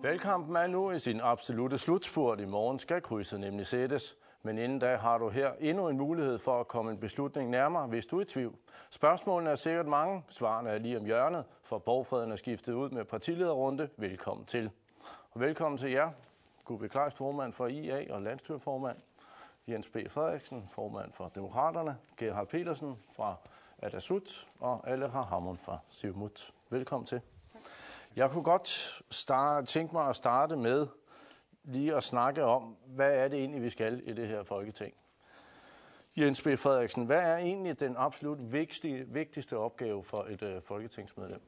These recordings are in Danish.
Valgkampen er nu i sin absolute slutspurt. I morgen skal krydset nemlig sættes. Men inden da har du her endnu en mulighed for at komme en beslutning nærmere, hvis du er i tvivl. Spørgsmålene er sikkert mange. Svarene er lige om hjørnet, for borgfreden er skiftet ud med partilederrunde. Velkommen til. Og velkommen til jer. Gubbe Kleist, formand for IA og landstyrformand. Jens B. Frederiksen, formand for Demokraterne. Gerhard Petersen fra Adasut og Aleqa Hammond fra Siumut. Velkommen til. Jeg kunne godt tænke mig at starte med lige at snakke om, hvad er det egentlig, vi skal i det her Folketing. Jens B. Frederiksen, hvad er egentlig den absolut vigtigste opgave for et folketingsmedlem?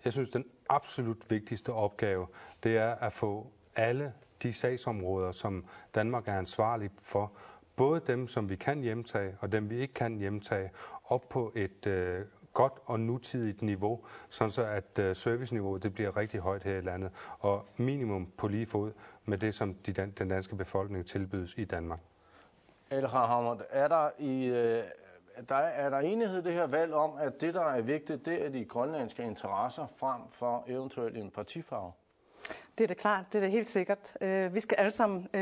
Jeg synes, den absolut vigtigste opgave, det er at få alle de sagsområder, som Danmark er ansvarlig for, både dem, som vi kan hjemtage, og dem, vi ikke kan hjemtage, op på et godt og nutidigt niveau, sådan så at serviceniveauet det bliver rigtig højt her i landet, og minimum på lige fod med det, som den danske befolkning tilbydes i Danmark. Aleqa Hammond, er der enighed i det her valg om, at det, der er vigtigt, det er de grønlandske interesser frem for eventuelt en partifarve? Det er da klart, det er da helt sikkert.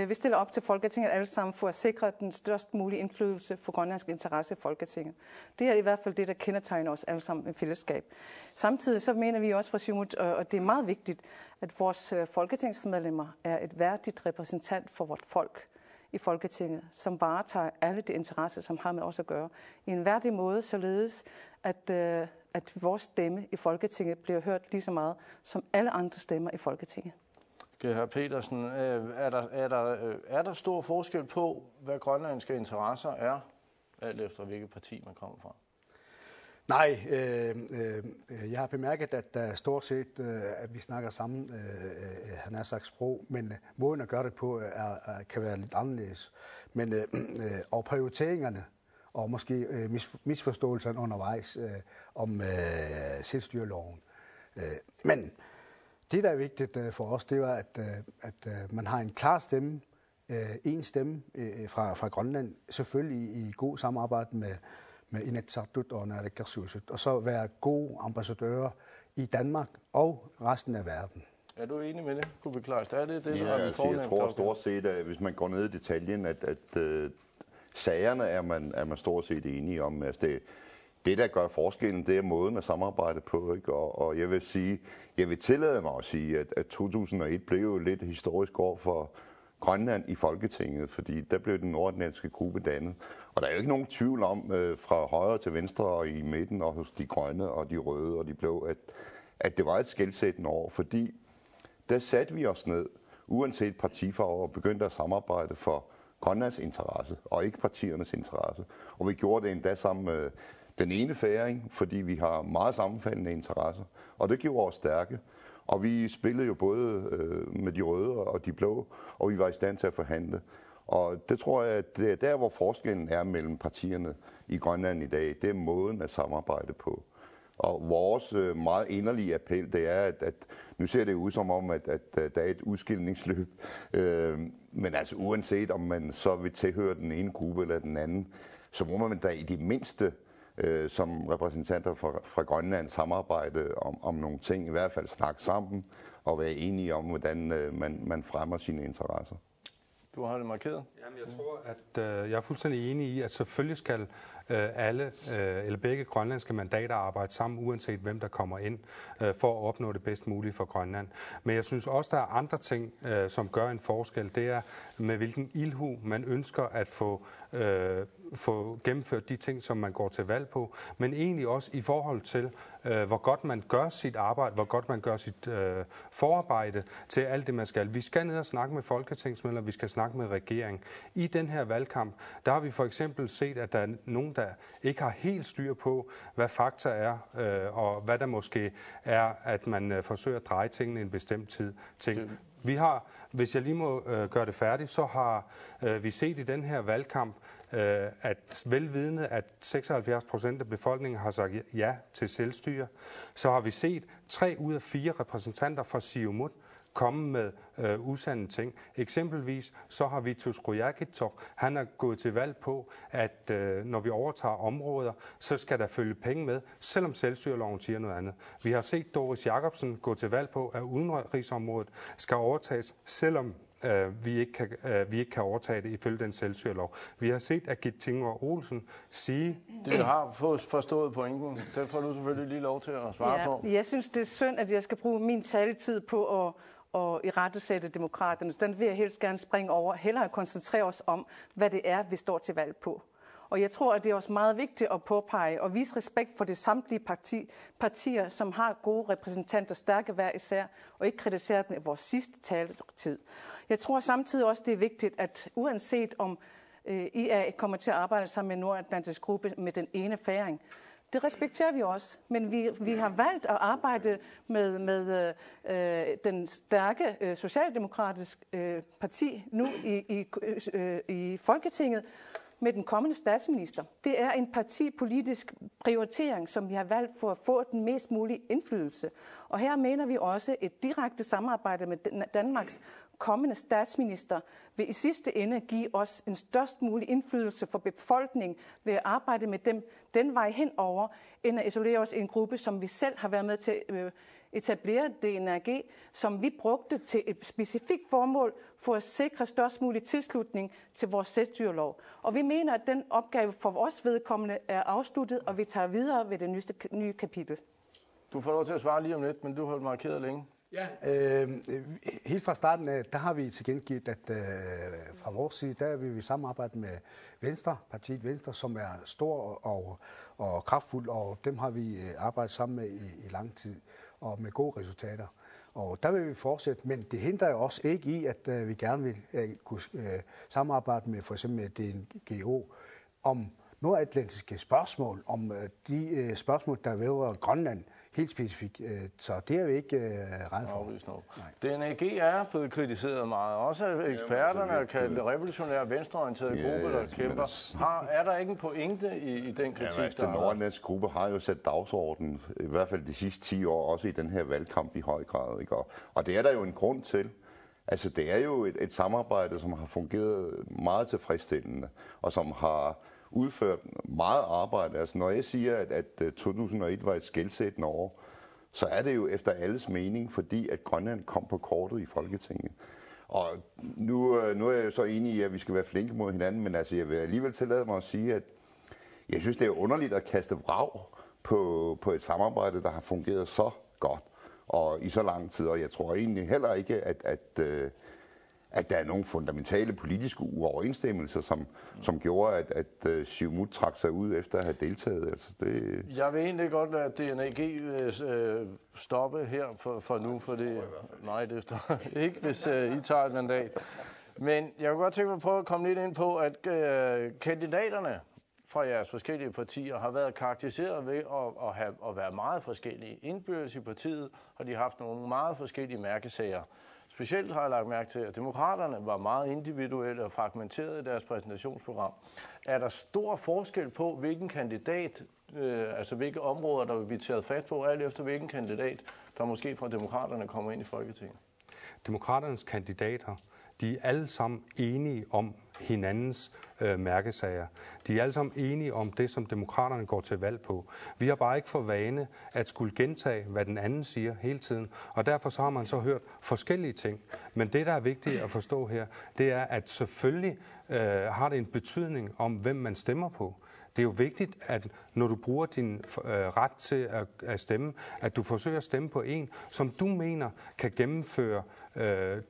Vi stiller op til Folketinget alle sammen for at sikre den størst mulige indflydelse for grønlandske interesser i Folketinget. Det er i hvert fald det, der kendetegner os alle sammen i fællesskab. Samtidig så mener vi også fra Siumut, og det er meget vigtigt, at vores folketingsmedlemmer er et værdigt repræsentant for vort folk i Folketinget, som varetager alle de interesser, som har med os at gøre, i en værdig måde, således at vores stemme i Folketinget bliver hørt lige så meget som alle andre stemmer i Folketinget. Gerhard Petersen, er der stor forskel på, hvad grønlandske interesser er, alt efter hvilket parti man kommer fra? Nej, jeg har bemærket, at der stort set, at vi snakker sammen, han har sagt sprog, men måden at gøre det på kan være lidt anderledes. Men, og prioriteringerne og måske misforståelserne undervejs om selvstyreloven. Men det, der er vigtigt for os, det var, at man har en klar stemme, en stemme fra Grønland, selvfølgelig i god samarbejde med Inatsisartut og Naalakkersuisut, og så være gode ambassadører i Danmark og resten af verden. Er du enig med det, Gubbe Kleist? Er det det, ja, altså, jeg tror stort set, at hvis man går ned i detaljen, at sagerne er man stort set enige om. Altså det, der gør forskellen, det er måden at samarbejde på. Ikke? Og jeg vil tillade mig at sige, at 2001 blev jo lidt historisk år for Grønland i Folketinget, fordi der blev den nordatlantiske gruppe dannet. Og der er jo ikke nogen tvivl om, fra højre til venstre og i midten, og hos de grønne og de røde og de blå, at det var et skelsættende år, fordi der satte vi os ned, uanset partifarve, og begyndte at samarbejde for Grønlands interesse, og ikke partiernes interesse. Og vi gjorde det endda sammen med den ene færing, fordi vi har meget sammenfaldende interesser. Og det gjorde os stærke. Og vi spillede jo både med de røde og de blå, og vi var i stand til at forhandle. Og det tror jeg, at det er der, hvor forskellen er mellem partierne i Grønland i dag. Det er måden at samarbejde på. Og vores meget inderlige appel, det er, at nu ser det ud som om, at der er et udskillingsløb. Men altså uanset om man så vil tilhøre den ene gruppe eller den anden, så må man da i det mindste som repræsentanter fra Grønland samarbejde om nogle ting, i hvert fald snakke sammen og være enige om, hvordan man fremmer sine interesser. Du har det markeret. Jamen, jeg tror, at jeg er fuldstændig enig i, at selvfølgelig skal alle eller begge grønlandske mandater arbejde sammen, uanset hvem der kommer ind, for at opnå det bedst mulige for Grønland. Men jeg synes også, der er andre ting, som gør en forskel. Det er, med hvilken ildhu man ønsker at få gennemført de ting, som man går til valg på, men egentlig også i forhold til, hvor godt man gør sit arbejde, hvor godt man gør sit forarbejde til alt det, man skal. Vi skal ned og snakke med folketingsmedlemmer, vi skal snakke med regeringen. I den her valgkamp, der har vi for eksempel set, at der er nogen, der ikke har helt styr på, hvad fakta er, og hvad der måske er, at man forsøger at dreje tingene i en bestemt tid. Vi har, hvis jeg lige må gøre det færdigt, så har vi set i den her valgkamp, at velvidende, at 76% af befolkningen har sagt ja til selvstyre, så har vi set 3 ud af 4 repræsentanter fra Siumut komme med usande ting. Eksempelvis så har Vitus Qujaukitsoq, han er gået til valg på, at når vi overtager områder, så skal der følge penge med, selvom selvstyreloven siger noget andet. Vi har set Doris Jakobsen gå til valg på, at udenrigsområdet skal overtages, selvom vi ikke kan overtage det ifølge den selvstyrelov. Vi har set Agit Tinggaard Olsen sige... Det har forstået pointen. Den får du selvfølgelig lige lov til at svare på. Jeg synes, det er synd, at jeg skal bruge min taletid på at irettesætte demokraterne. Den vil jeg helst gerne springe over. Hellere koncentrere os om, hvad det er, vi står til valg på. Og jeg tror, at det er også meget vigtigt at påpege og vise respekt for de samtlige partier, som har gode repræsentanter, stærke hver især, og ikke kritisere dem i vores sidste taletid. Jeg tror samtidig også, det er vigtigt, at uanset om IA kommer til at arbejde sammen med Nordatlantisk Gruppe med den ene færing, det respekterer vi også, men vi har valgt at arbejde med den stærke socialdemokratiske parti nu i Folketinget, med den kommende statsminister. Det er en partipolitisk prioritering, som vi har valgt for at få den mest mulige indflydelse. Og her mener vi også, et direkte samarbejde med Danmarks kommende statsminister vil i sidste ende give os en størst mulig indflydelse for befolkningen ved at arbejde med dem den vej henover, end at isolere os i en gruppe, som vi selv har været med til at etablere, DNRG, som vi brugte til et specifikt formål for at sikre størst mulig tilslutning til vores selvstyrelov. Og vi mener, at den opgave for vores vedkommende er afsluttet, og vi tager videre ved det nye kapitel. Du får lov til at svare lige om lidt, men du har markeret længe. Ja, helt fra starten af, der har vi tilkendegivet, at fra vores side, der vil vi samarbejde med Venstre, partiet Venstre, som er stor og kraftfuld, og dem har vi arbejdet sammen med i lang tid, og med gode resultater. Og der vil vi fortsætte, men det hindrer jo også ikke i, at vi gerne vil kunne samarbejde med for eksempel DNGO om nordatlantiske spørgsmål, om de spørgsmål, der vedrører Grønland helt specifikt. Så det er vi ikke ret for. DNRG er blevet kritiseret meget. Også eksperterne er kaldt revolutionære venstreorienterede gruppe, der kæmper. Er der ikke en pointe i den kritik, den nordatlantiske gruppe har jo sat dagsordenen, i hvert fald de sidste 10 år, også i den her valgkamp i høj grad. Ikke? Og det er der jo en grund til. Altså, det er jo et samarbejde, som har fungeret meget tilfredsstillende, og som har udført meget arbejde. Altså, når jeg siger, at 2001 var et skelsættende år, så er det jo efter alles mening, fordi at Grønland kom på kortet i Folketinget. Og nu er jeg jo så enig i, at vi skal være flinke mod hinanden, men altså, jeg vil alligevel tillade mig at sige, at jeg synes, det er underligt at kaste vrag på et samarbejde, der har fungeret så godt og i så lang tid. Og jeg tror egentlig heller ikke, at der er nogle fundamentale politiske uoverensstemmelser, som gjorde, at Siumut trak sig ud efter at have deltaget. Altså det... Jeg vil egentlig godt lade DNRG stoppe her for nu, fordi nej, det står ikke, hvis I tager et mandat. Men jeg kunne godt tænke mig at prøve at komme lidt ind på, at kandidaterne fra jeres forskellige partier har været karakteriseret ved at være meget forskellige. Indbyrdes i partiet har de haft nogle meget forskellige mærkesager. Specielt har jeg lagt mærke til, at demokraterne var meget individuelle og fragmenterede i deres præsentationsprogram. Er der stor forskel på, hvilken kandidat, altså hvilke områder, der vil blive taget fat på, alt efter hvilken kandidat, der måske fra demokraterne kommer ind i Folketinget? Demokraternes kandidater, de er alle sammen enige om hinandens mærkesager. De er alle sammen enige om det, som demokraterne går til valg på. Vi har bare ikke for vane at skulle gentage, hvad den anden siger hele tiden, og derfor så har man så hørt forskellige ting. Men det, der er vigtigt at forstå her, det er, at selvfølgelig har det en betydning om, hvem man stemmer på. Det er jo vigtigt, at når du bruger din ret til at stemme, at du forsøger at stemme på en, som du mener kan gennemføre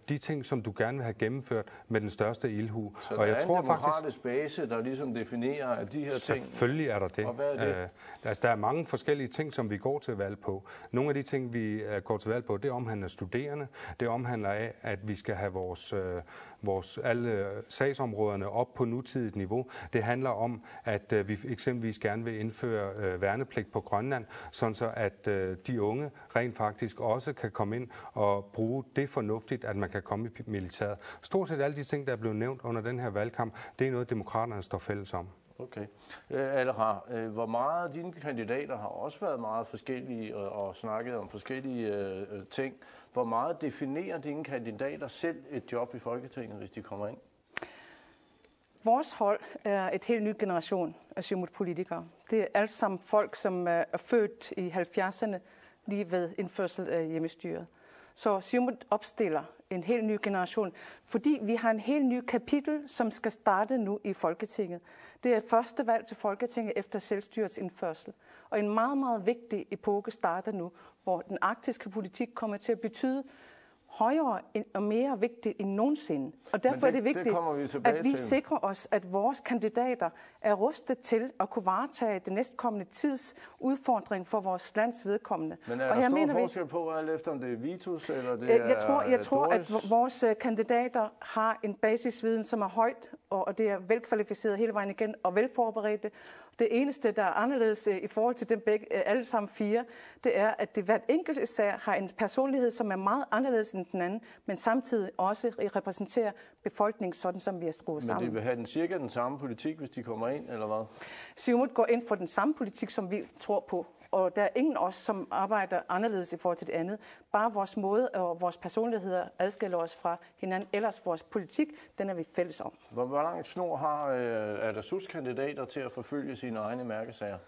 de ting, som du gerne vil have gennemført med den største ildhu. Så og jeg tror en demokratisk base, der ligesom definerer, at de her ting... Selvfølgelig er der det. Og hvad er det? Der er mange forskellige ting, som vi går til valg på. Nogle af de ting, vi går til valg på, det omhandler studerende. Det omhandler af, at vi skal have vores alle sagsområderne op på nutidigt niveau. Det handler om, at vi eksempelvis gerne vil indføre værnepligt på Grønland, sådan så at de unge rent faktisk også kan komme ind og bruge det fornuftigt, at man kan komme i militæret. Stort set alle de ting, der er blevet nævnt under den her valgkamp, det er noget, demokraterne står fælles om. Okay. Alra, hvor meget dine kandidater har også været meget forskellige og snakket om forskellige ting. Hvor meget definerer dine kandidater selv et job i Folketinget, hvis de kommer ind? Vores hold er et helt ny generation af Siumut-politikere. Det er alt sammen folk, som er født i 70'erne, lige ved indførsel af hjemmestyret. Så Siumut opstiller en helt ny generation, fordi vi har en helt ny kapitel, som skal starte nu i Folketinget. Det er første valg til Folketinget efter selvstyrets indførsel. Og en meget, meget vigtig epoke starter nu, hvor den arktiske politik kommer til at betyde højere og mere vigtigt end nogensinde. Og derfor er det vigtigt, at vi sikrer os, at vores kandidater er rustet til at kunne varetage det næstkommende tids udfordring for vores lands vedkommende. Men er der stor forskel på, alt efter om det er Vitus eller det jeg tror, at vores kandidater har en basisviden, som er højt, og det er velkvalificeret hele vejen igen og velforberedte. Det eneste, der er anderledes i forhold til dem begge, alle sammen 4, det er, at det hvert enkelt især har en personlighed, som er meget anderledes end den anden, men samtidig også repræsenterer befolkningen sådan, som vi er skruet sammen. Men de vil have cirka den samme politik, hvis de kommer ind, eller hvad? Siumut går ind for den samme politik, som vi tror på. Og der er ingen af os, som arbejder anderledes i forhold til det andet. Bare vores måde og vores personligheder adskiller os fra hinanden. Ellers vores politik, den er vi fælles om. Hvor lang snor har Atassut's kandidater til at forfølge sine egne mærkesager?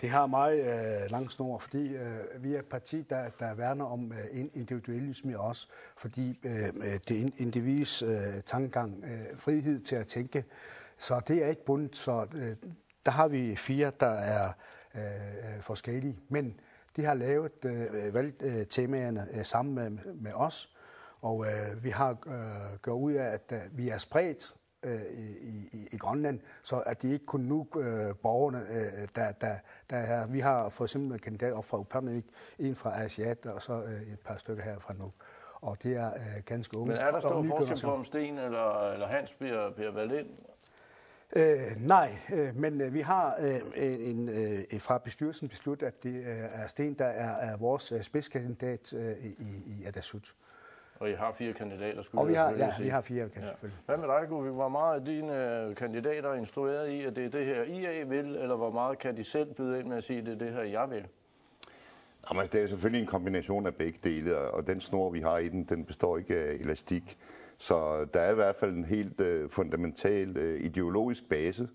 Det har meget lang snor, fordi vi er et parti, der værner om individualisme også, fordi det individs tankegang, frihed til at tænke, så det er ikke bundet. Så der har vi 4, der er forskellige, men de har lavet valgt temaerne sammen med os, og vi har gjort ud af, at vi er spredt i Grønland, så at de ikke kun nu borgerne, der er. Vi har for eksempel kandidater fra Upernavik, en fra Asiat, og så et par stykker her fra Nuuk. Og det er ganske unge. Men er der stor forskel på, om Sten eller Hans bliver valgt ind? Nej, men vi har fra bestyrelsen besluttet, at det er Sten, der er vores spidskandidat i Atassut. Og I har 4 kandidater, skulle og vi har 4, kan selvfølgelig. Hvad med dig, Gubik? Hvor meget af dine kandidater er instrueret i, at det er det her, IA vil, eller hvor meget kan de selv byde ind med at sige, at det er det her, jeg vil? Jamen, det er selvfølgelig en kombination af begge dele, og den snor, vi har i den består ikke af elastik. Så der er i hvert fald en helt fundamental ideologisk base.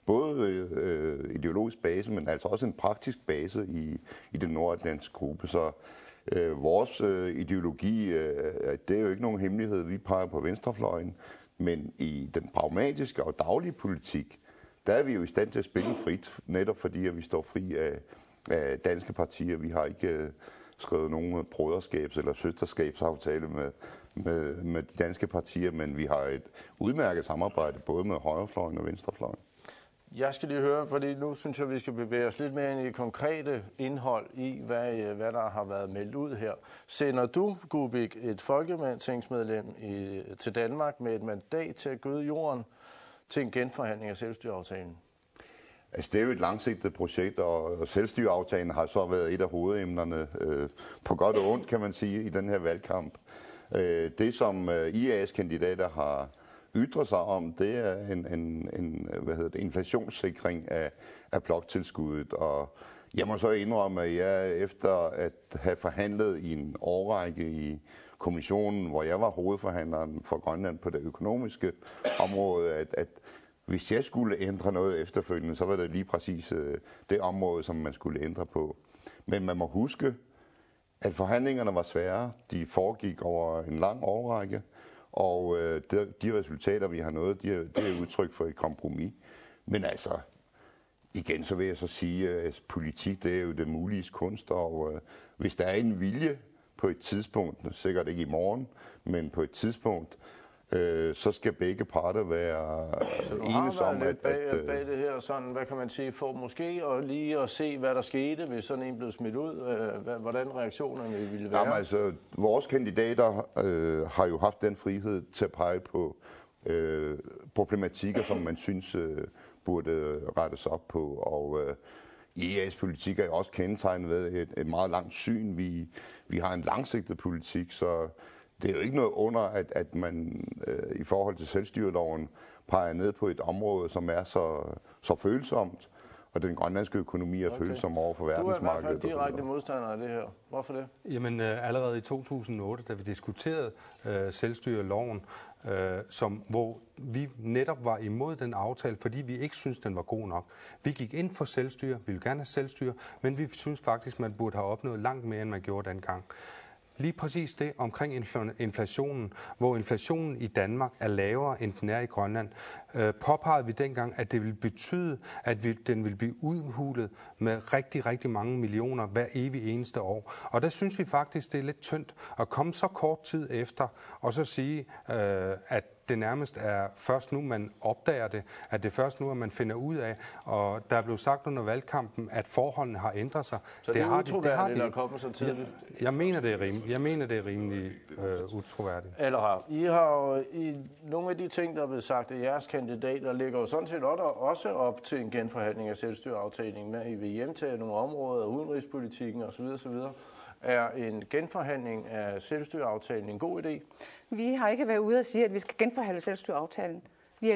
Både ideologisk base, men altså også en praktisk base i den nordatlantiske gruppe. Så vores ideologi, det er jo ikke nogen hemmelighed. Vi peger på venstrefløjen, men i den pragmatiske og daglige politik, der er vi jo i stand til at spille frit, netop fordi at vi står fri af danske partier. Vi har ikke skrevet nogen broderskabs- eller søsterskabsaftale med de danske partier, men vi har et udmærket samarbejde både med højrefløjen og venstrefløjen. Jeg skal lige høre, fordi nu synes jeg, vi skal bevæge os lidt mere ind i det konkrete indhold i, hvad der har været meldt ud her. Sender du, Gubik, et folketingsmedlem til Danmark med et mandat til at gøde jorden til en genforhandling af selvstyreaftalen? Altså, det er jo et langsigtet projekt, og selvstyreaftalen har så været et af hovedemnerne på godt og ondt, kan man sige, i den her valgkamp. Det, som IA's kandidater har ytret sig om, det er en inflationssikring af bloktilskuddet. Og jeg må så indrømme, at jeg efter at have forhandlet i en årrække i kommissionen, hvor jeg var hovedforhandleren for Grønland på det økonomiske område, at hvis jeg skulle ændre noget efterfølgende, så var det lige præcis det område, som man skulle ændre på. Men man må huske, at forhandlingerne var svære. De foregik over en lang årrække, og de resultater, vi har nået, det er udtryk for et kompromis. Men altså, igen så vil jeg så sige, at politik, det er jo det muliges kunst, og hvis der er en vilje på et tidspunkt, sikkert ikke i morgen, men på et tidspunkt, så skal begge parter være enes om, at bag det her, sådan, hvad kan man sige, for måske lige at se, hvad der skete, hvis sådan en blev smidt ud, hvordan reaktionerne ville være? Jamen, altså, vores kandidater har jo haft den frihed til at pege på problematikker, som man synes burde rettes op på, og IA's politik er jo også kendetegnet ved et meget langt syn. Vi har en langsigtet politik, så det er jo ikke noget under, at man i forhold til selvstyreloven peger ned på et område, som er så følsomt, og den grønlandske økonomi er følsom over for verdensmarkedet. Du er i hvert fald direkte modstander af det her. Hvorfor det? Jamen allerede i 2008, da vi diskuterede selvstyreloven, hvor vi netop var imod den aftale, fordi vi ikke synes den var god nok. Vi gik ind for selvstyre, vi ville gerne have selvstyre, men vi synes faktisk, man burde have opnået langt mere, end man gjorde dengang. Lige præcis det omkring inflationen, hvor inflationen i Danmark er lavere, end den er i Grønland, påpegede vi dengang, at det ville betyde, at den ville blive udhulet med rigtig, rigtig mange millioner hver evig eneste år. Og der synes vi faktisk, det er lidt tyndt at komme så kort tid efter, og så sige, at det nærmest er først nu, man opdager det, at det først nu, at man finder ud af, og der blev sagt under valgkampen, at forholdene har ændret sig. Så det er utroværdigt at komme så tidligt? Jeg mener, det er rimelig utroværdigt. Eller I har jo i nogle af de ting, der er blevet sagt af jeres kandidater, ligger jo sådan set også op til en genforhandling af selvstyreaftalen med, at I vil hjemtage nogle områder, udenrigspolitikken osv. Er en genforhandling af selvstyreaftalen en god idé? Vi har ikke været ude at sige, at vi skal genforhandle selvstyreaftalen. Vi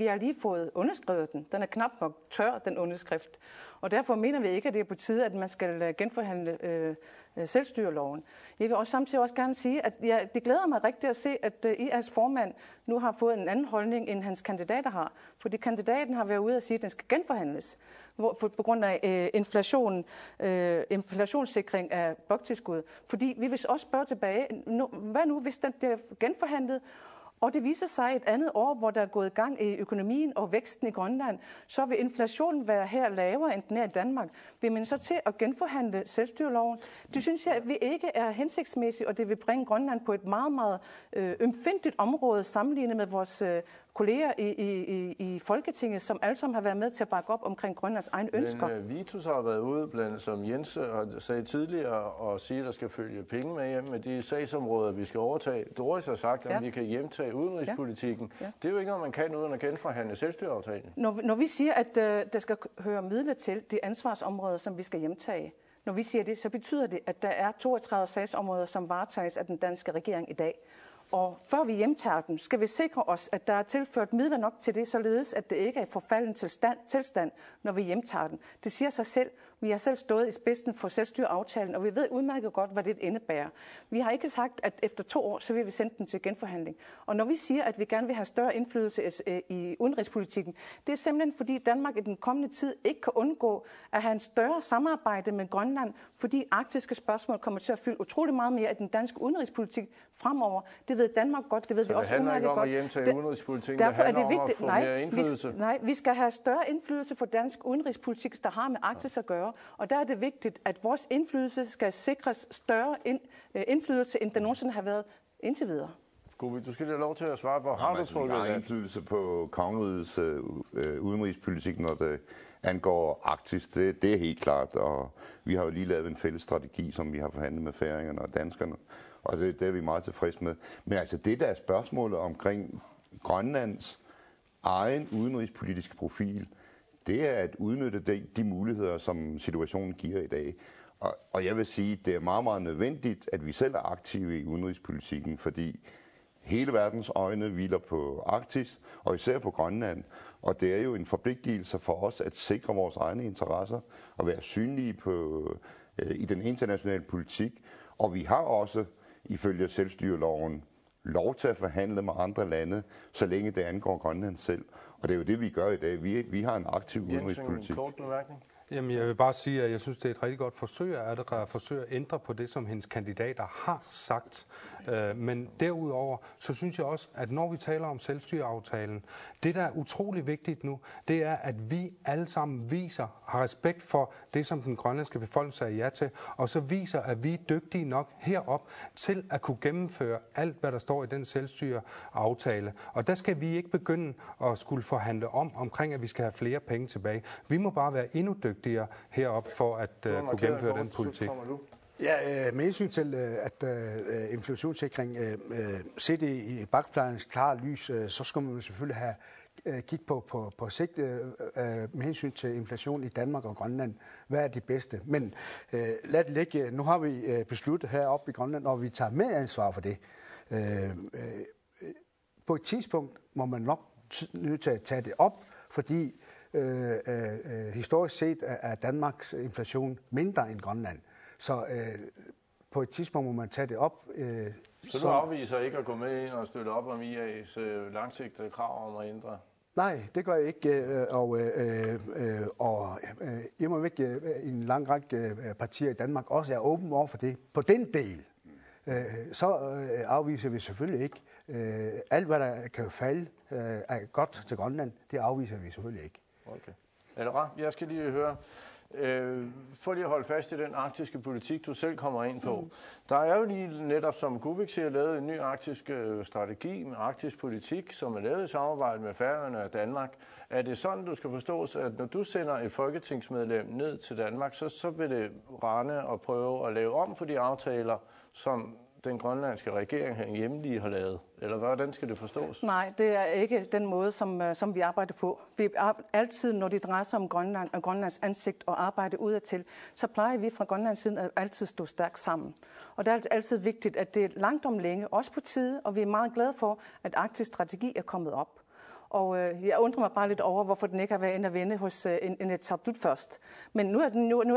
har lige fået underskrevet den. Den er knap nok tør, den underskrift. Og derfor mener vi ikke, at det er på tide, at man skal genforhandle selvstyreloven. Jeg vil også samtidig også gerne sige, at det glæder mig rigtigt at se, at IA's formand nu har fået en anden holdning, end hans kandidater har. Fordi kandidaten har været ude at sige, at den skal genforhandles på grund af inflationssikring af bloktilskud. Fordi vi vil også spørge tilbage, hvad nu, hvis den bliver genforhandlet, og det viser sig et andet år, hvor der er gået gang i økonomien og væksten i Grønland, så vil inflationen være her lavere, end den er i Danmark. Vil man så til at genforhandle selvstyreloven? Det synes jeg, at vi ikke er hensigtsmæssigt, og det vil bringe Grønland på et meget, meget ømfindtligt område sammenlignet med vores kolleger i Folketinget, som alle sammen har været med til at bakke op omkring Grønlands egne ønsker. Men Vitus har været ude, blandt som Jens sagde tidligere, og sige, at der skal følge penge med hjem med de sagsområder, vi skal overtage. Doris har sagt, at vi kan hjemtage udenrigspolitikken. Ja. Det er jo ikke noget, man kan uden at genforhandle selvstyreaftalen. Når vi siger, at der skal høre midler til de ansvarsområder, som vi skal hjemtage, når vi siger det, så betyder det, at der er 32 sagsområder, som varetages af den danske regering i dag. Og før vi hjemtager dem, skal vi sikre os, at der er tilført midler nok til det, således at det ikke er i forfalden tilstand, når vi hjemtager den. Det siger sig selv. Vi har selv stået i spidsen for selvstyreaftalen, og vi ved udmærket godt, hvad det indebærer. Vi har ikke sagt, at efter 2 år, så vil vi sende den til genforhandling. Og når vi siger, at vi gerne vil have større indflydelse i udenrigspolitikken, det er simpelthen fordi Danmark i den kommende tid ikke kan undgå at have en større samarbejde med Grønland, fordi arktiske spørgsmål kommer til at fylde utrolig meget mere i den danske udenrigspolitik fremover. Det ved Danmark godt, det ved vi også udmærket godt. Så det handler ikke om at hjemtage udenrigspolitikken, derfor det handler er det vigtigt. om at få mere indflydelse? Nej, vi skal have større indflydelse for dansk udenrigspolitik, der har med Arktis at gøre. Og der er det vigtigt, at vores indflydelse skal sikres større indflydelse, end der nogensinde har været indtil videre. Gobi, du skal have lov til at svare på. Har du trukket det? Vi har indflydelse på kongerigets udenrigspolitik, når det angår Arktis. Det er helt klart, og vi har jo lige lavet en fælles strategi, som vi har forhandlet med færingerne og danskerne, og det er vi meget tilfredse med. Men altså det, der er spørgsmålet omkring Grønlands egen udenrigspolitiske profil, det er at udnytte de muligheder, som situationen giver i dag. Og jeg vil sige, at det er meget, meget nødvendigt, at vi selv er aktive i udenrigspolitikken, fordi hele verdens øjne hviler på Arktis, og især på Grønland. Og det er jo en forpligtelse for os at sikre vores egne interesser og være synlige i den internationale politik. Og vi har også, ifølge selvstyreloven, lov til at forhandle med andre lande, så længe det angår Grønland selv. Og det er jo det, vi gør i dag. Vi har en aktiv udenrigspolitik. Kort bemærkning. Jamen, jeg vil bare sige, at jeg synes, det er et rigtig godt forsøg at forsøge at ændre på det, som hendes kandidater har sagt. Men derudover, så synes jeg også, at når vi taler om selvstyreaftalen, det, der er utrolig vigtigt nu, det er, at vi alle sammen har respekt for det, som den grønlandske befolkning sagde ja til, og så viser, at vi er dygtige nok herop til at kunne gennemføre alt, hvad der står i den selvstyreaftale. Og der skal vi ikke begynde at skulle forhandle omkring, at vi skal have flere penge tilbage. Vi må bare være endnu dygtigere herop for at kunne gennemføre den politik. Ja, med hensyn til, at inflationssikring set i bakplejens klare lys, så skal man selvfølgelig have kigge på sigt med hensyn til inflation i Danmark og Grønland. Hvad er det bedste? Men lad det ligge. Nu har vi besluttet heroppe i Grønland, og vi tager med ansvar for det. På et tidspunkt må man nok nødt til at tage det op, fordi historisk set er Danmarks inflation mindre end Grønland. Så på et tidspunkt må man tage det op. Så du afviser ikke at gå med ind og støtte op om IA's langsigtede krav om at ændre? Nej, det gør jeg ikke, og imod væk en lang række partier i Danmark også er åben over for det. På den del, så afviser vi selvfølgelig ikke. Alt, hvad der kan falde er godt til Grønland, det afviser vi selvfølgelig ikke. Okay. Elra, jeg skal lige høre, for lige at holde fast i den arktiske politik, du selv kommer ind på. Der er jo lige netop, som Kubik siger, lavet en ny arktisk strategi med arktisk politik, som er lavet i samarbejde med Færøerne og Danmark. Er det sådan, du skal forstås, at når du sender et folketingsmedlem ned til Danmark, så vil det rende og prøve at lave om på de aftaler, som den grønlandske regering herhjemme lige har lavet? Eller hvordan skal det forstås? Nej, det er ikke den måde, som vi arbejder på. Vi altid, når det drejer sig om Grønland og Grønlands ansigt og arbejde udadtil, så plejer vi fra Grønlands siden at altid stå stærkt sammen. Og det er altid vigtigt, at det er langt om længe, også på tide, og vi er meget glade for, at arktisk strategi er kommet op. Og jeg undrer mig bare lidt over, hvorfor den ikke har været inde at vende hos Inatsisartut først. Men nu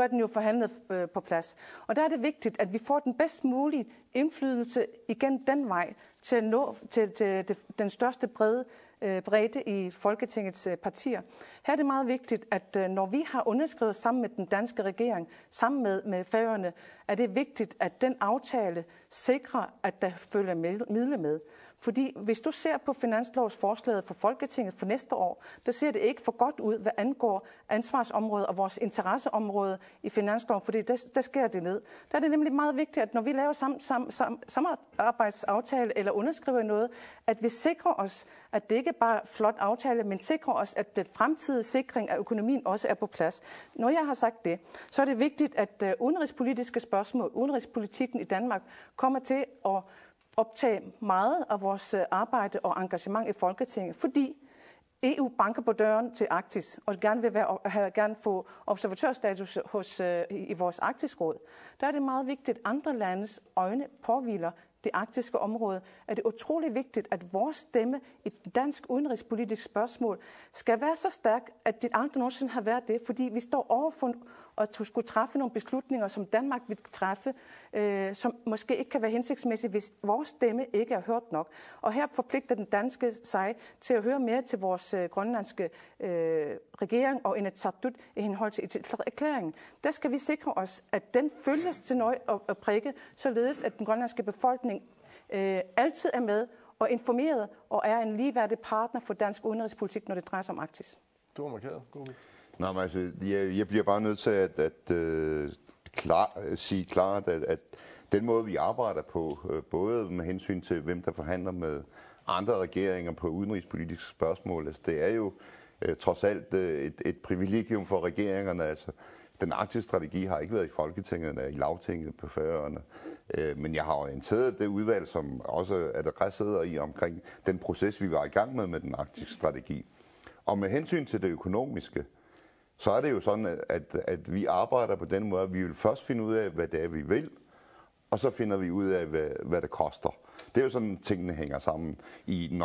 er den jo forhandlet på plads. Og der er det vigtigt, at vi får den bedst mulige indflydelse igen den vej til at nå til den største bredde i Folketingets partier. Her er det meget vigtigt, at når vi har underskrevet sammen med den danske regering, sammen med Færøerne, er det vigtigt, at den aftale sikrer, at der følger midler med. Fordi hvis du ser på finanslovsforslaget for Folketinget for næste år, der ser det ikke for godt ud, hvad angår ansvarsområdet og vores interesseområde i finansloven, fordi der sker det ned. Der er det nemlig meget vigtigt, at når vi laver samarbejdsaftale eller underskriver noget, at vi sikrer os, at det ikke bare er flot aftale, men sikrer os, at den fremtidige sikring af økonomien også er på plads. Når jeg har sagt det, så er det vigtigt, at udenrigspolitiske spørgsmål, udenrigspolitikken i Danmark kommer til at optage meget af vores arbejde og engagement i Folketinget, fordi EU banker på døren til Arktis og gerne få observatørstatus i vores Arktisk Råd. Der er det meget vigtigt, at andre landes øjne påhviler det arktiske område, er det utrolig vigtigt, at vores stemme i et dansk udenrigspolitisk spørgsmål skal være så stærk, at det aldrig nogensinde har været det, fordi vi står overfor at skulle træffe nogle beslutninger, som Danmark vil træffe, som måske ikke kan være hensigtsmæssige, hvis vores stemme ikke er hørt nok. Og her forpligter den danske sig til at høre mere til vores grønlandske regering og Inatsisartut i henhold til erklæringen. Der skal vi sikre os, at den følges til nøje og prikke, således at den grønlandske befolkning altid er med og informeret og er en ligeværdig partner for dansk udenrigspolitik, når det drejer sig om Arktis. Du er markeret, Google. Nej, men altså, jeg bliver bare nødt til at sige klart, at den måde, vi arbejder på, både med hensyn til, hvem der forhandler med andre regeringer på udenrigspolitiske spørgsmål, altså, det er jo trods alt et privilegium for regeringerne. Altså, den arktiske strategi har ikke været i Folketinget, i Lagtinget på Færøerne. Men jeg har orienteret det udvalg, som også adresse sidder i omkring den proces, vi var i gang med den arktiske strategi. Og med hensyn til det økonomiske, så er det jo sådan, at vi arbejder på den måde, at vi vil først finde ud af, hvad det er, vi vil, og så finder vi ud af, hvad det koster. Det er jo sådan, tingene hænger sammen i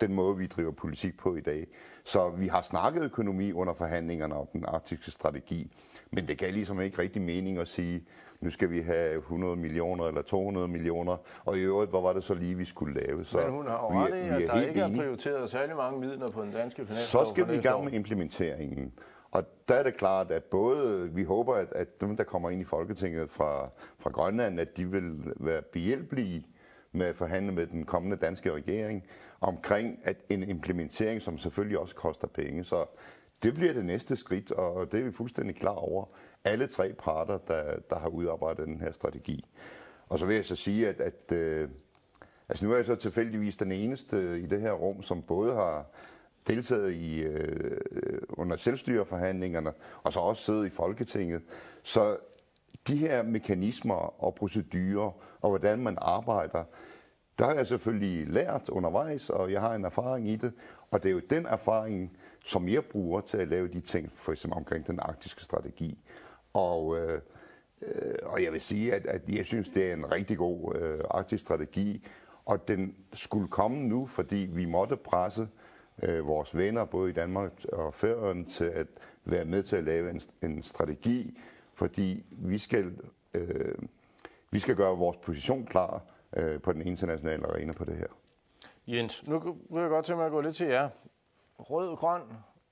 den måde, vi driver politik på i dag. Så vi har snakket økonomi under forhandlingerne om den arktiske strategi, men det gav ligesom ikke rigtig mening at sige, nu skal vi have 100 millioner eller 200 millioner, og i øvrigt, hvor var det så lige, vi skulle lave. Så men hun har jo ret i, at der ikke er prioriteret særlig mange midler på den danske finanslov. Så skal vi i gang med implementeringen. Og der er det klart, at både vi håber, at dem, der kommer ind i Folketinget fra Grønland, at de vil være behjælpelige med at forhandle med den kommende danske regering omkring en implementering, som selvfølgelig også koster penge. Så det bliver det næste skridt, og det er vi fuldstændig klar over. Alle tre parter, der har udarbejdet den her strategi. Og så vil jeg så sige, at altså nu er jeg så tilfældigvis den eneste i det her rum, som både har deltaget under selvstyreforhandlingerne, og så også siddet i Folketinget. Så de her mekanismer og procedurer, og hvordan man arbejder, der har jeg selvfølgelig lært undervejs, og jeg har en erfaring i det. Og det er jo den erfaring, som jeg bruger til at lave de ting, for eksempel omkring den arktiske strategi. Og jeg vil sige, at jeg synes, det er en rigtig god arktisk strategi. Og den skulle komme nu, fordi vi måtte presse vores venner, både i Danmark og Færøerne, til at være med til at lave en strategi, fordi vi skal gøre vores position klar på den internationale arena på det her. Jens, nu vil jeg godt tænke mig at gå lidt til jer. Rød, grøn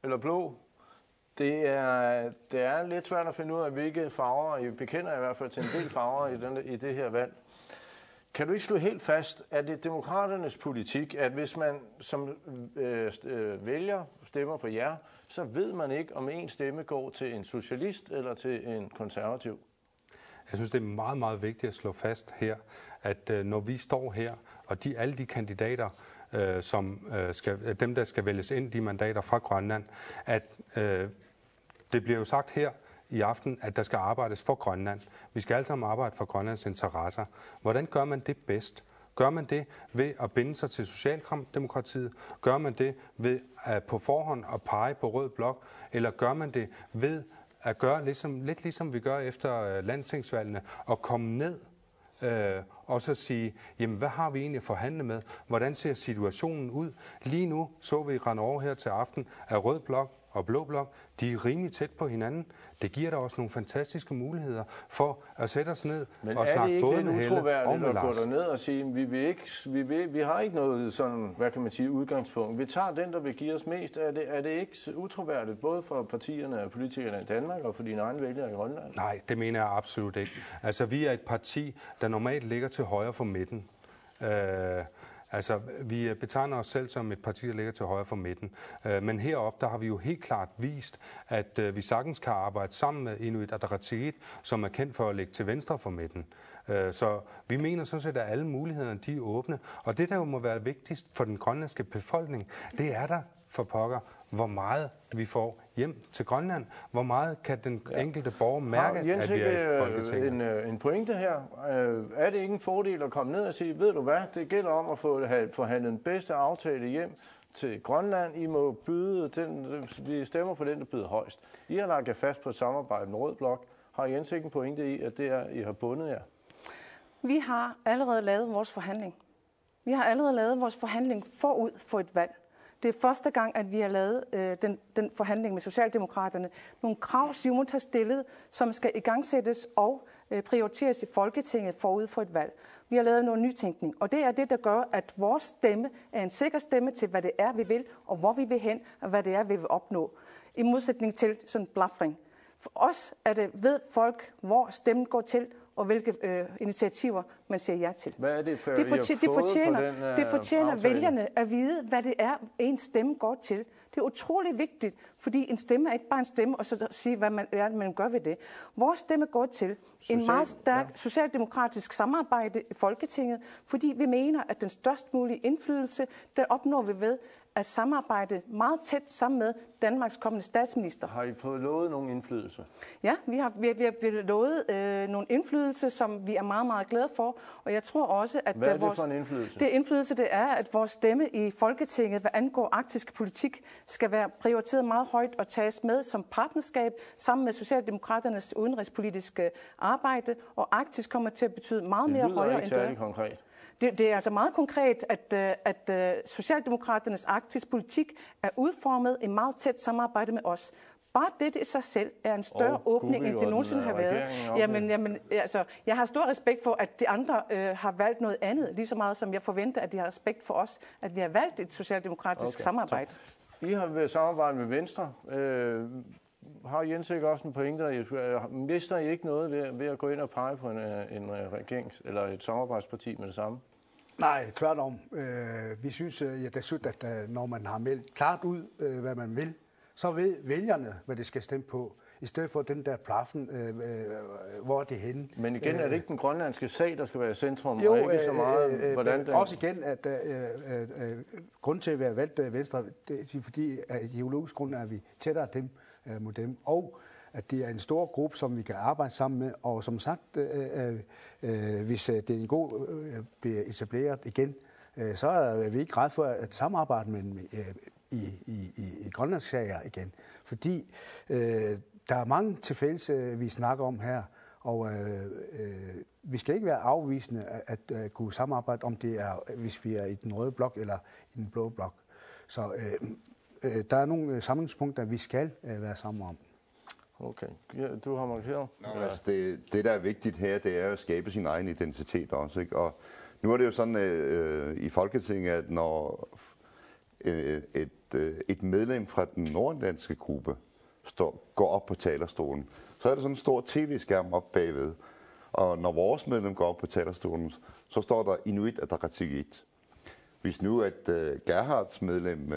eller blå? Det er lidt svært at finde ud af, hvilke farver. I bekender i hvert fald til en del farver i det her valg. Kan du ikke slå helt fast, at det er demokraternes politik, at hvis man som vælger stemmer på jer, så ved man ikke, om en stemme går til en socialist eller til en konservativ? Jeg synes, det er meget, meget vigtigt at slå fast her, at når vi står her, og alle de kandidater, dem der skal vælges ind, de mandater fra Grønland, at det bliver jo sagt her i aften, at der skal arbejdes for Grønland. Vi skal alle sammen arbejde for Grønlands interesser. Hvordan gør man det bedst? Gør man det ved at binde sig til Socialdemokratiet? Gør man det ved at på forhånd at pege på rød blok? Eller gør man det ved at gøre lidt ligesom vi gør efter landstingsvalgene, og komme ned og så sige, jamen hvad har vi egentlig at forhandle med? Hvordan ser situationen ud? Lige nu så vi rende over her til aften af rød blok og blå blok. De er rimelig tæt på hinanden. Det giver da også nogle fantastiske muligheder for at sætte os ned og snakke både med Helle og med Lars. Men er det ikke lidt utroværdigt at gå derned og sige, vi har ikke noget sådan, hvad kan man sige, udgangspunkt. Vi tager den, der vil give os mest. Er det ikke utroværdigt, både for partierne og politikerne i Danmark og for dine egne vælgere i Grønland? Nej, det mener jeg absolut ikke. Altså, vi er et parti, der normalt ligger til højre for midten. Altså, vi betegner os selv som et parti, der ligger til højre for midten. Men heroppe, der har vi jo helt klart vist, at vi sagtens kan arbejde sammen med Inuit Ataqatigiit, som er kendt for at ligge til venstre for midten. Så vi mener sådan set, at alle mulighederne de er åbne. Og det, der jo må være vigtigst for den grønlandske befolkning, det er der for pokker, hvor meget vi får hjem til Grønland. Hvor meget kan den enkelte borger mærke, Jens, at vi er i Folketinget? En pointe her. Er det ikke en fordel at komme ned og sige, ved du hvad, det gælder om at få forhandlet den bedste aftale hjem til Grønland. I må byde den, vi stemmer på den, der byder højst. I har lagt jer fast på et samarbejde med Rød Blok. Har Jens ikke en pointe i, at det er, I har bundet jer? Vi har allerede lavet vores forhandling. Vi har allerede lavet vores forhandling forud for et valg. Det er første gang, at vi har lavet den forhandling med Socialdemokraterne. Nogle krav, Siumut har stillet, som skal igangsættes og prioriteres i Folketinget forud for et valg. Vi har lavet noget nytænkning, og det er det, der gør, at vores stemme er en sikker stemme til, hvad det er, vi vil, og hvor vi vil hen, og hvad det er, vi vil opnå. I modsætning til sådan en blafring. For os er det, ved folk, hvor stemmen går til, og hvilke initiativer man siger ja til. Hvad er det, det fortjener vælgerne at vide, hvad det er, en stemme går til. Det er utrolig vigtigt, fordi en stemme er ikke bare en stemme, og så sige, hvad man gør ved det. Vores stemme går til en meget stærk socialdemokratisk samarbejde i Folketinget, fordi vi mener, at den størst mulige indflydelse, der opnår vi ved at samarbejde meget tæt sammen med Danmarks kommende statsminister. Har I fået lovet nogen indflydelse? Ja, vi har lovet nogle indflydelse, som vi er meget, meget glade for. Og jeg tror også, at hvad er det for en indflydelse? Det indflydelse, det er, at vores stemme i Folketinget, hvad angår arktisk politik, skal være prioriteret meget højt og tages med som partnerskab sammen med Socialdemokraternes udenrigspolitiske arbejde. Og Arktis kommer til at betyde meget mere højere end det. Konkret. Det er altså meget konkret, at Socialdemokraternes arktisk politik er udformet i meget tæt samarbejde med os. Bare det i sig selv er en større åbning, end det nogensinde har været. Jamen, altså, jeg har stor respekt for, at de andre har valgt noget andet, lige så meget som jeg forventer, at de har respekt for os, at vi har valgt et socialdemokratisk samarbejde. Så I har været samarbejde med Venstre. Har Jens ikke også en pointe? Mister I ikke noget ved at gå ind og pege på en regerings- eller et samarbejdsparti med det samme? Nej, tværtom. Vi synes, at når man har meldt klart ud, hvad man vil, så ved vælgerne, hvad det skal stemme på, i stedet for den der plaffen, hvor er det henne. Men igen, er det ikke den grønlandske sag, der skal være i centrum, og ikke så meget, hvordan det... Også igen, at grund til at være valgt Venstre, det er fordi, at ideologisk grund er vi tættere mod dem, og at det er en stor gruppe, som vi kan arbejde sammen med, og som sagt, hvis det er en god bliver etableret igen, så er vi ikke ret for at samarbejde med i grønlandske sager igen. Fordi der er mange tilfælde, vi snakker om her, Og vi skal ikke være afvisende at kunne samarbejde, om det er, hvis vi er i den røde blok eller i den blå blok. Så der er nogle samlingspunkter, vi skal være sammen om. Okay. Ja, du har markeret. Altså det, der er vigtigt her, det er at skabe sin egen identitet også. Ikke? Og nu er det jo sådan i Folketinget, at når et medlem fra den nordatlantiske gruppe går op på talerstolen, så er der sådan en stor tv-skærm op bagved. Og når vores medlem går op på talerstolen, så står der Inuit Ataqatigiit. Hvis nu at Gerhards medlem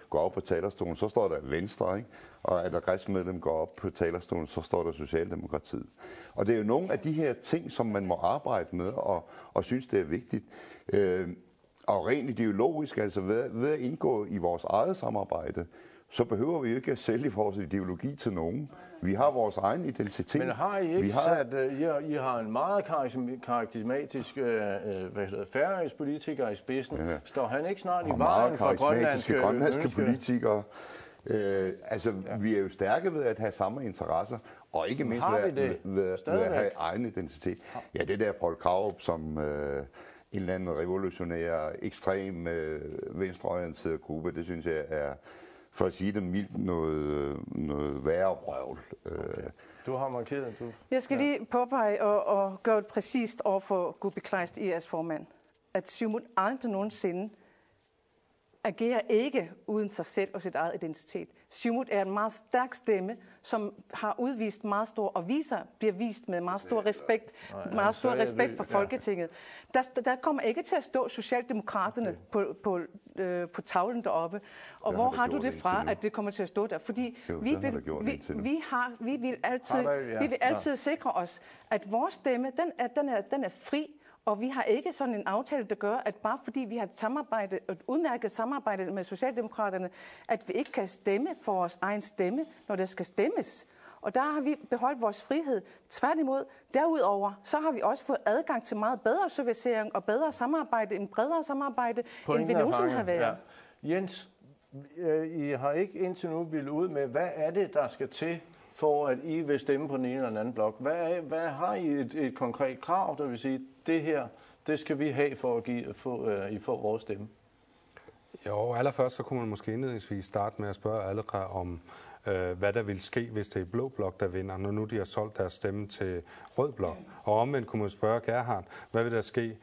går op på talerstolen, så står der Venstre, ikke? Og at Ataqatigiits medlem går op på talerstolen, så står der Socialdemokratiet. Og det er jo nogle af de her ting, som man må arbejde med og synes, det er vigtigt. Og rent ideologisk, altså ved at indgå i vores eget samarbejde, så behøver vi jo ikke at sælge vores ideologi til nogen. Vi har vores egen identitet. Men har I ikke I har en meget karismatisk færøsk politiker i spidsen. Ja. Står han ikke snart i vejen for grønlandske politikere? Vi er jo stærke ved at have samme interesser, og ikke mindst ved at have egen identitet. Ja, det der Poul Krarup som en eller anden revolutionær, ekstrem venstreorienteret gruppe, det synes jeg er, for at sige det mildt, noget værre vrøvl. Okay. Du har markeret. Jeg skal lige påpege og gøre det præcist over for Gubbi Kleist, IA's formand, at Siumut aldrig nogensinde agerer ikke uden sig selv og sit eget identitet. Siumut er en meget stærk stemme, som har udvist meget stor, og bliver vist med meget stor respekt, for Folketinget. Der kommer ikke til at stå Socialdemokraterne på tavlen deroppe. Og hvor har du det fra, at det kommer til at stå der? Fordi vi vil altid sikre os, at vores stemme, den er fri. Og vi har ikke sådan en aftale, der gør, at bare fordi vi har et udmærket samarbejde med Socialdemokraterne, at vi ikke kan stemme for vores egen stemme, når der skal stemmes. Og der har vi beholdt vores frihed. Tværtimod, derudover, så har vi også fået adgang til meget bedre servicering og bedre samarbejde, en bredere samarbejde, end vi nogensinde har været. Ja. Jens, I har ikke indtil nu ville ud med, hvad er det, der skal til, for at I vil stemme på den ene eller den anden blok? Hvad har I et konkret krav, der vil sige, det her, det skal vi have for at I får vores stemme? Jo, allerførst så kunne man måske indledningsvis starte med at spørge alle om, hvad der vil ske, hvis det er blå blok, der vinder, når nu de har solgt deres stemme til rød blok. Og omvendt kunne man spørge Gerhard, hvad vil der ske,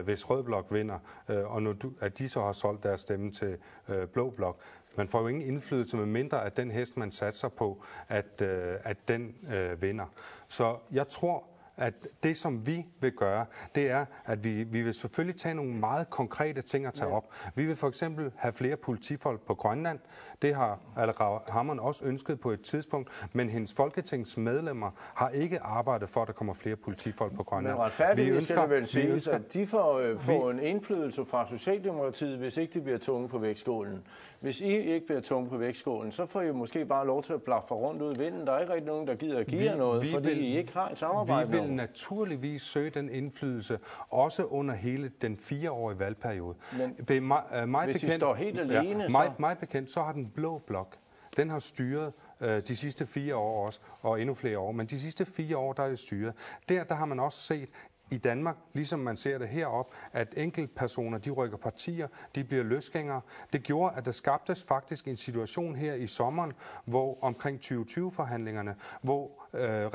hvis rød blok vinder, og at de så har solgt deres stemme til blå blok. Man får jo ingen indflydelse med mindre, at den hest, man satser på, at den vinder. Så jeg tror, at det, som vi vil gøre, det er, at vi vil selvfølgelig tage nogle meget konkrete ting at tage op. Vi vil for eksempel have flere politifolk på Grønland. Det har Aleqa Hammond også ønsket på et tidspunkt, men hendes folketingsmedlemmer har ikke arbejdet for, at der kommer flere politifolk på Grønland. Men retfærdigt skal det vel siges, at de får en indflydelse fra Socialdemokratiet, hvis ikke de bliver tunge på vægtskålen. Hvis I ikke bliver tunge på vægtskålen, så får I måske bare lov til at blaffe rundt ud i vinden. Der er ikke rigtig nogen, der gider at give jer noget, fordi I ikke har et samarbejde. Vi vil naturligvis søge den indflydelse, også under hele den 4-årige valgperiode. Men hvis I står helt alene, mig bekendt, så har den blå blok, den har styret de sidste 4 år også, og endnu flere år. Men de sidste 4 år, der er det styret. Der har man også set i Danmark, ligesom man ser det heroppe, at enkeltpersoner, de rykker partier, de bliver løsgængere. Det gjorde, at der skabtes faktisk en situation her i sommeren, hvor omkring 2020-forhandlingerne, hvor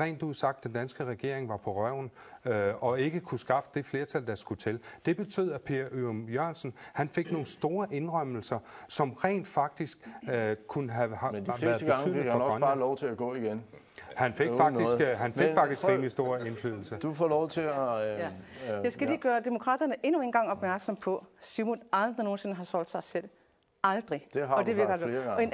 rent udsagt den danske regering var på røven og ikke kunne skaffe det flertal, der skulle til. Det betød, at Per Ørum Jørgensen, han fik nogle store indrømmelser, som rent faktisk kunne have været betydende for Grønland. Men de fleste gange fik han også bare lov til at gå igen. Han fik faktisk rimelig stor indflydelse. Du får lov til at... Jeg skal lige gøre demokraterne endnu en gang opmærksom på, at Siumut aldrig nogensinde har solgt sig selv. Aldrig. Det har du sagt flere gange. Og en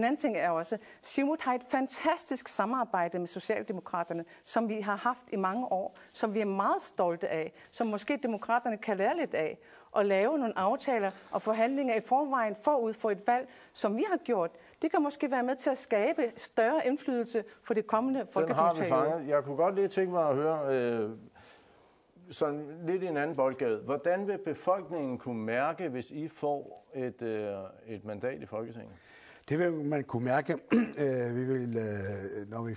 anden ting er også, Siumut har et fantastisk samarbejde med Socialdemokraterne, som vi har haft i mange år, som vi er meget stolte af, som måske demokraterne kan lære lidt af, og lave nogle aftaler og forhandlinger i forvejen forud for et valg, som vi har gjort. Det kan måske være med til at skabe større indflydelse for det kommende folketingsperiode. Den har vi fanget. Jeg kunne godt lige tænke mig at høre, sådan lidt i en anden boldgade. Hvordan vil befolkningen kunne mærke, hvis I får et mandat i Folketinget? Det vil man kunne mærke. Vi vil, når vi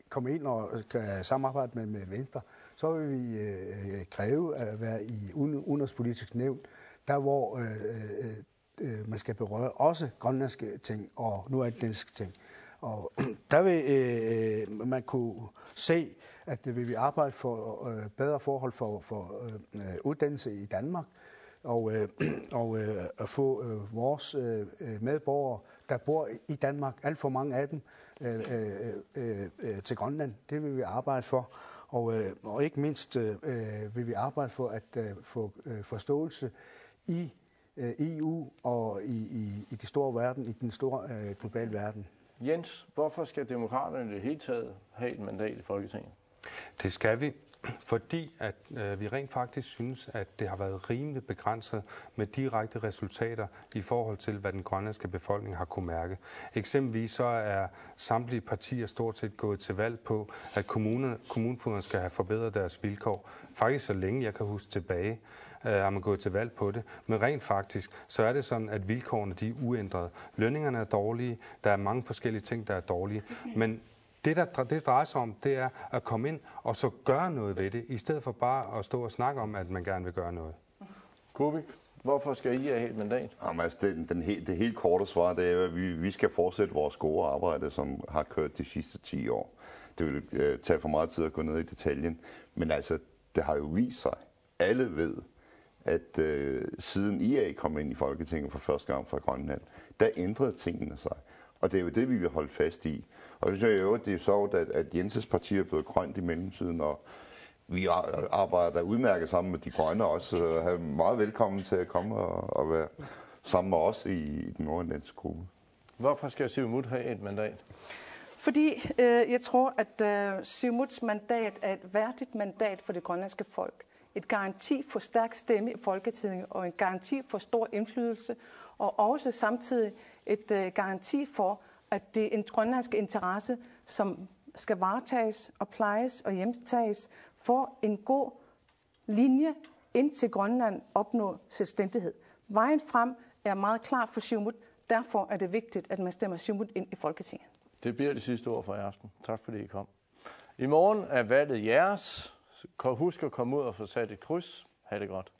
kommer ind og skal samarbejde med Venstre, så vil vi kræve at være i udenrigspolitisk nævn, der hvor man skal berøre også grønlandske ting og nordatlantiske ting. Og der vil man kunne se, at vil vi arbejde for bedre forhold for uddannelse i Danmark, og at få vores medborgere, der bor i Danmark, alt for mange af dem, til Grønland. Det vil vi arbejde for. Og ikke mindst vil vi arbejde for at få forståelse i EU og i de store verden, i den store globale verden. Jens, hvorfor skal demokraterne i det hele taget have et mandat i Folketinget? Det skal vi, fordi at vi rent faktisk synes, at det har været rimelig begrænset med direkte resultater i forhold til, hvad den grønlandske befolkning har kunne mærke. Eksempelvis så er samtlige partier stort set gået til valg på, at kommunefogederne skal have forbedret deres vilkår. Faktisk så længe jeg kan huske tilbage, har man gået til valg på det. Men rent faktisk, så er det sådan, at vilkårene de er uændrede. Lønningerne er dårlige, der er mange forskellige ting, der er dårlige. Men det drejer sig om, det er at komme ind og så gøre noget ved det, i stedet for bare at stå og snakke om, at man gerne vil gøre noget. Kubik, hvorfor skal I have et mandat? Jamen, altså, det helt korte svar, det er, at vi skal fortsætte vores gode arbejde, som har kørt de sidste 10 år. Det vil tage for meget tid at gå ned i detaljen, men altså, det har jo vist sig, alle ved, at siden IA kom ind i Folketinget for første gang fra Grønland, der ændrede tingene sig. Og det er jo det, vi vil holde fast i. Og det synes jeg jo, det er sjovt, at Jenses parti er blevet grønt i mellemtiden, og vi arbejder udmærket sammen med de grønne også, så er meget velkommen til at komme og være sammen med os i den nordatlantiske gruppe. Hvorfor skal Siumut have et mandat? Fordi jeg tror, at Siumuts mandat er et værdigt mandat for det grønlandske folk. Et garanti for stærk stemme i Folketinget og en garanti for stor indflydelse, og også samtidig et garanti for, at det er en grønlandske interesse, som skal varetages og plejes og hjemtages for en god linje ind til Grønland opnå selvstændighed. Vejen frem er meget klar for Siumut. Derfor er det vigtigt, at man stemmer Siumut ind i Folketinget. Det bliver det sidste ord for i aften. Tak fordi I kom. I morgen er valget jeres. Husk at komme ud og få sat et kryds. Ha' det godt.